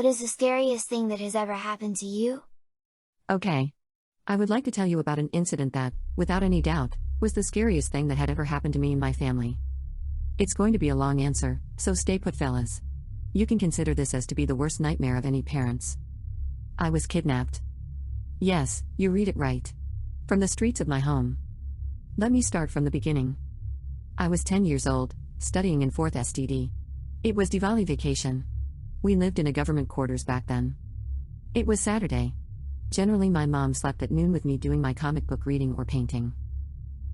What is the scariest thing that has ever happened to you? Okay. I would like to tell you about an incident that, without any doubt, was the scariest thing that had ever happened to me and my family. It's going to be a long answer, so stay put, fellas. You can consider this as to be the worst nightmare of any parents. I was kidnapped. Yes, you read it right. From the streets of my home. Let me start from the beginning. I was 10 years old, studying in 4th STD. It was Diwali vacation. We lived in a government quarters back then. It was Saturday. Generally, my mom slept at noon with me doing my comic book reading or painting.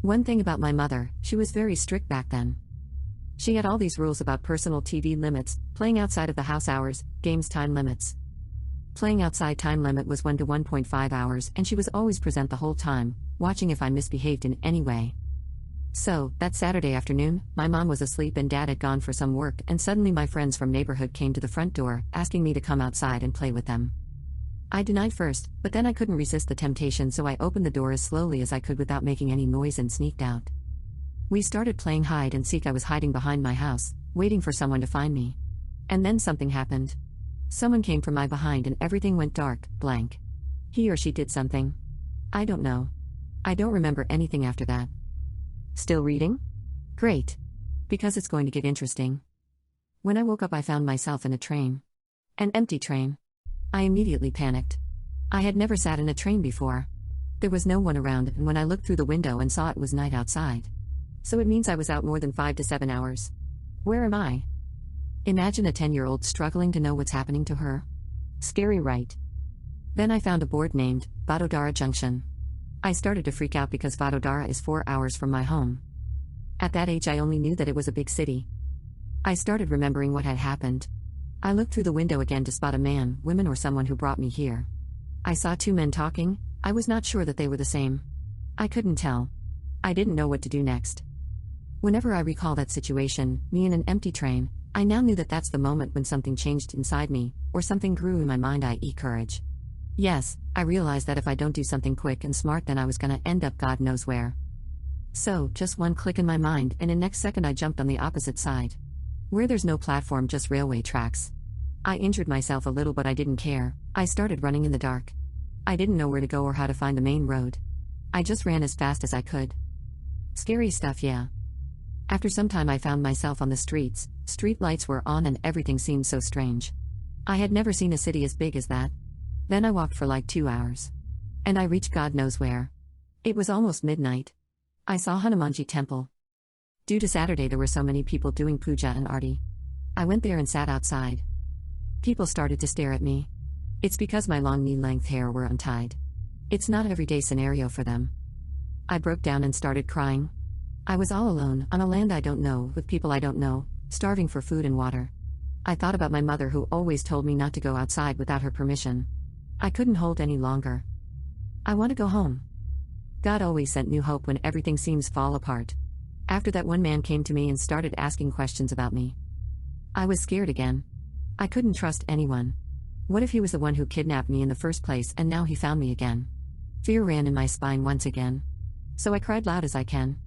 One thing about my mother, she was very strict back then. She had all these rules about personal TV limits, playing outside of the house hours, games time limits. Playing outside time limit was 1 to 1.5 hours, and she was always present the whole time, watching if I misbehaved in any way. So, that Saturday afternoon, my mom was asleep and dad had gone for some work, and suddenly my friends from neighborhood came to the front door, asking me to come outside and play with them. I denied first, but then I couldn't resist the temptation, so I opened the door as slowly as I could without making any noise and sneaked out. We started playing hide and seek. I was hiding behind my house, waiting for someone to find me. And then something happened. Someone came from my behind and everything went dark, blank. He or she did something. I don't know. I don't remember anything after that. Still reading? Great. Because it's going to get interesting. When I woke up, I found myself in a train. An empty train. I immediately panicked. I had never sat in a train before. There was no one around, and when I looked through the window and saw it was night outside. So it means I was out more than 5 to 7 hours. Where am I? Imagine a 10-year-old struggling to know what's happening to her. Scary, right? Then I found a board named Vadodara Junction. I started to freak out because Vadodara is 4 hours from my home. At that age, I only knew that it was a big city. I started remembering what had happened. I looked through the window again to spot a man, woman, or someone who brought me here. I saw 2 men talking. I was not sure that they were the same. I couldn't tell. I didn't know what to do next. Whenever I recall that situation, me in an empty train, I now knew that that's the moment when something changed inside me, or something grew in my mind, i.e. courage. Yes, I realized that if I don't do something quick and smart, then I was gonna end up God knows where. So, just one click in my mind, and in next second I jumped on the opposite side. Where there's no platform, just railway tracks. I injured myself a little, but I didn't care. I started running in the dark. I didn't know where to go or how to find the main road. I just ran as fast as I could. Scary stuff, yeah. After some time I found myself on the streets. Street lights were on and everything seemed so strange. I had never seen a city as big as that. Then I walked for like 2 hours. And I reached God knows where. It was almost midnight. I saw Hanumanji temple. Due to Saturday there were so many people doing puja and arti. I went there and sat outside. People started to stare at me. It's because my long knee-length hair were untied. It's not an everyday scenario for them. I broke down and started crying. I was all alone, on a land I don't know, with people I don't know, starving for food and water. I thought about my mother who always told me not to go outside without her permission. I couldn't hold any longer. I want to go home. God always sent new hope when everything seems fall apart. After that, one man came to me and started asking questions about me. I was scared again. I couldn't trust anyone. What if he was the one who kidnapped me in the first place and now he found me again? Fear ran in my spine once again. So I cried loud as I can.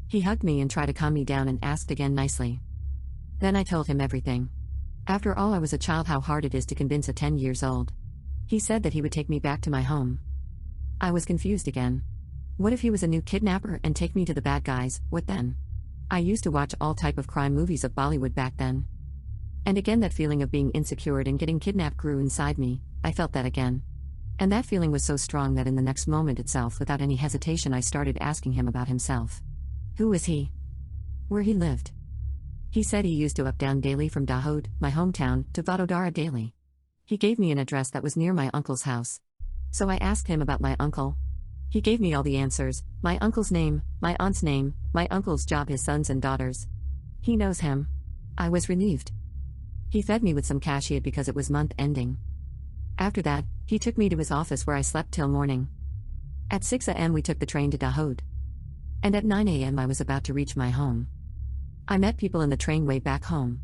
He hugged me and tried to calm me down and asked again nicely. Then I told him everything. After all, I was a child, how hard it is to convince a 10 years old. He said that he would take me back to my home. I was confused again. What if he was a new kidnapper and take me to the bad guys? What then? I used to watch all type of crime movies of Bollywood back then. And again that feeling of being insecure and getting kidnapped grew inside me. I felt that again. And that feeling was so strong that in the next moment itself, without any hesitation, I started asking him about himself. Who was he? Where he lived? He said he used to up down daily from Dahod, my hometown, to Vadodara daily. He gave me an address that was near my uncle's house. So I asked him about my uncle. He gave me all the answers, my uncle's name, my aunt's name, my uncle's job, his sons and daughters. He knows him. I was relieved. He fed me with some cash he had because it was month ending. After that, he took me to his office where I slept till morning. At 6 a.m. we took the train to Dahod. And at 9 a.m. I was about to reach my home. I met people in the train way back home.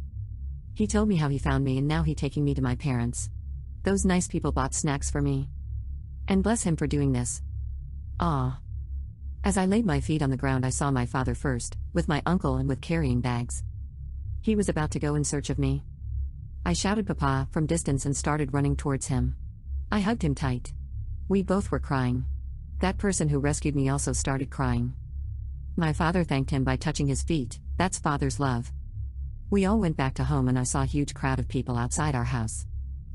He told me how he found me and now he taking me to my parents. Those nice people bought snacks for me. And bless him for doing this. Ah. As I laid my feet on the ground, I saw my father first, with my uncle and with carrying bags. He was about to go in search of me. I shouted Papa from distance and started running towards him. I hugged him tight. We both were crying. That person who rescued me also started crying. My father thanked him by touching his feet. That's father's love. We all went back to home and I saw a huge crowd of people outside our house.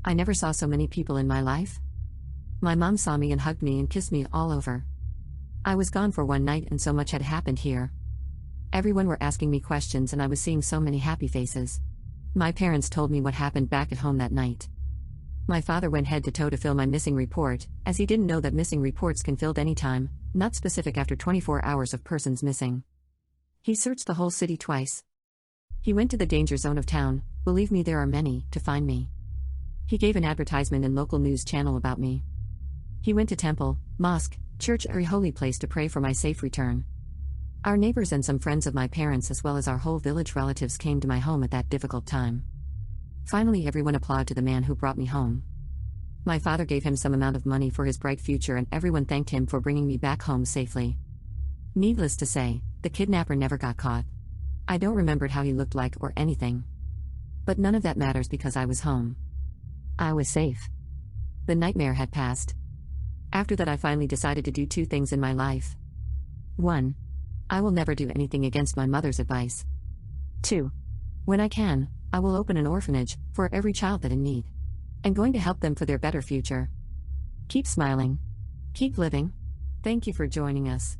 I never saw so many people in my life. My mom saw me and hugged me and kissed me all over. I was gone for one night and so much had happened here. Everyone were asking me questions and I was seeing so many happy faces. My parents told me what happened back at home that night. My father went head to toe to fill my missing report, as he didn't know that missing reports can filled anytime, not specific after 24 hours of persons missing. He searched the whole city twice. He went to the danger zone of town, believe me there are many, to find me. He gave an advertisement in local news channel about me. He went to temple, mosque, church, every holy place to pray for my safe return. Our neighbors and some friends of my parents as well as our whole village relatives came to my home at that difficult time. Finally everyone applauded to the man who brought me home. My father gave him some amount of money for his bright future and everyone thanked him for bringing me back home safely. Needless to say, the kidnapper never got caught. I don't remember how he looked like or anything. But none of that matters because I was home. I was safe. The nightmare had passed. After that I finally decided to do two things in my life. 1. I will never do anything against my mother's advice. 2. When I can, I will open an orphanage for every child that in need. I'm going to help them for their better future. Keep smiling. Keep living. Thank you for joining us.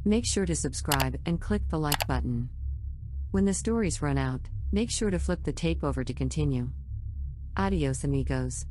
Make sure to subscribe and click the like button. When the stories run out, make sure to flip the tape over to continue. Adios amigos.